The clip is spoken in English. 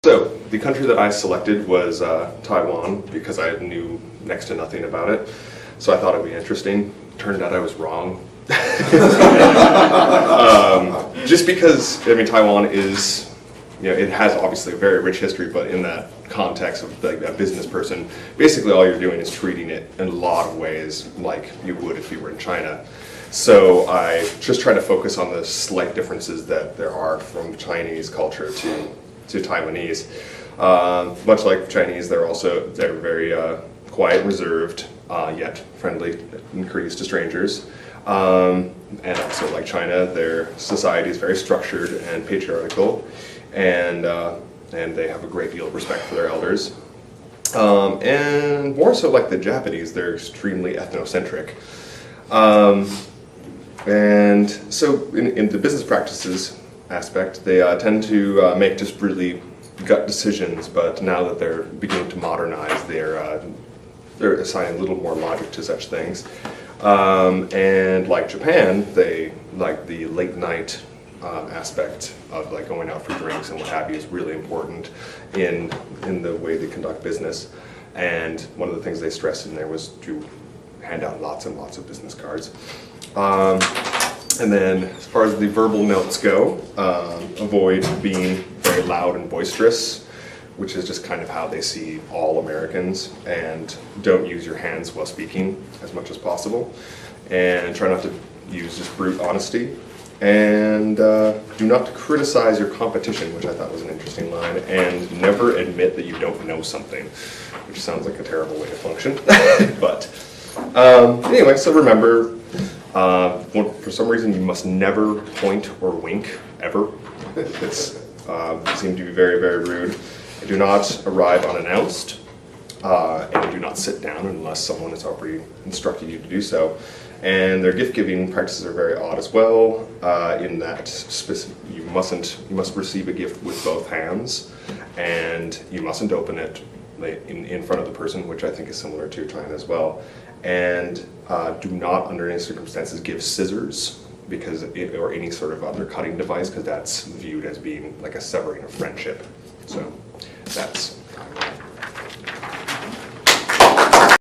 So, the country that I selected was Taiwan because I knew next to nothing about it. So I thought it would be interesting. Turned out I was wrong. Just because, I mean, Taiwan is, it has obviously a very rich history, but in that context of like a business person, basically all you're doing is treating it in a lot of ways like you would if you were in China. So I just try to focus on the slight differences that there are from Chinese culture to Taiwanese. Much like Chinese, they're very quiet, reserved, yet friendly and courteous to strangers. And also like China, their society is very structured and patriarchal, and they have a great deal of respect for their elders. And more so like the Japanese, they're extremely ethnocentric. And so in the business practices aspect, they tend to make just really gut decisions, but now that they're beginning to modernize, they're assigning a little more logic to such things. And like Japan, they like the late night aspect of like going out for drinks and what have you is really important in the way they conduct business. And one of the things they stressed in there was to hand out lots and lots of business cards. And then as far as the verbal notes go, avoid being very loud and boisterous, which is just kind of how they see all Americans, and don't use your hands while speaking as much as possible, and try not to use just brute honesty, and do not criticize your competition, which I thought was an interesting line, and never admit that you don't know something, which sounds like a terrible way to function. But anyway, so remember, for some reason you must never point or wink, ever. It's seem to be very, very rude. Do not arrive unannounced, and do not sit down unless someone has already instructed you to do so. And their gift-giving practices are very odd as well, in that you must receive a gift with both hands, and you mustn't open it in front of the person, which I think is similar to China as well. And do not, under any circumstances, give scissors or any sort of other cutting device, because that's viewed as being like a severing of friendship. So that's